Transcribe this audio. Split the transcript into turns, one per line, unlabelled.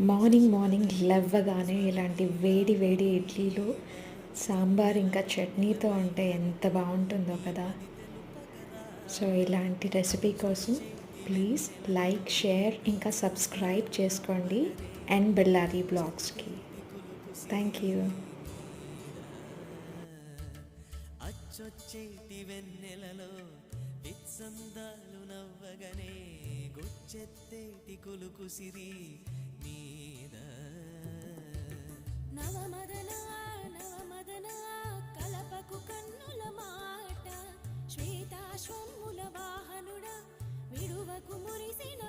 Morning morning లేవగానే ఇలాంటి వేడి వేడి ఇడ్లీలు సాంబార్ ఇంకా చట్నీతో ఉంటే ఎంత బాగుంటుందో కదా. సో ఇలాంటి రెసిపీ కోసం ప్లీజ్ లైక్, షేర్ ఇంకా సబ్స్క్రైబ్ చేసుకోండి అండ్ బెల్లారి బ్లాగ్స్కి. Thank you.
అచ్చొచ్చేటి వెన్నెలలో విత్సందాలు నవ్వగనే గుచ్చెత్తేటి కులుకు సిరి మీద
నవమదన నవమదన కలపకు కన్నుల మాట శ్వేతాశ్వముల వాహనుడా విడువకు మురిసిన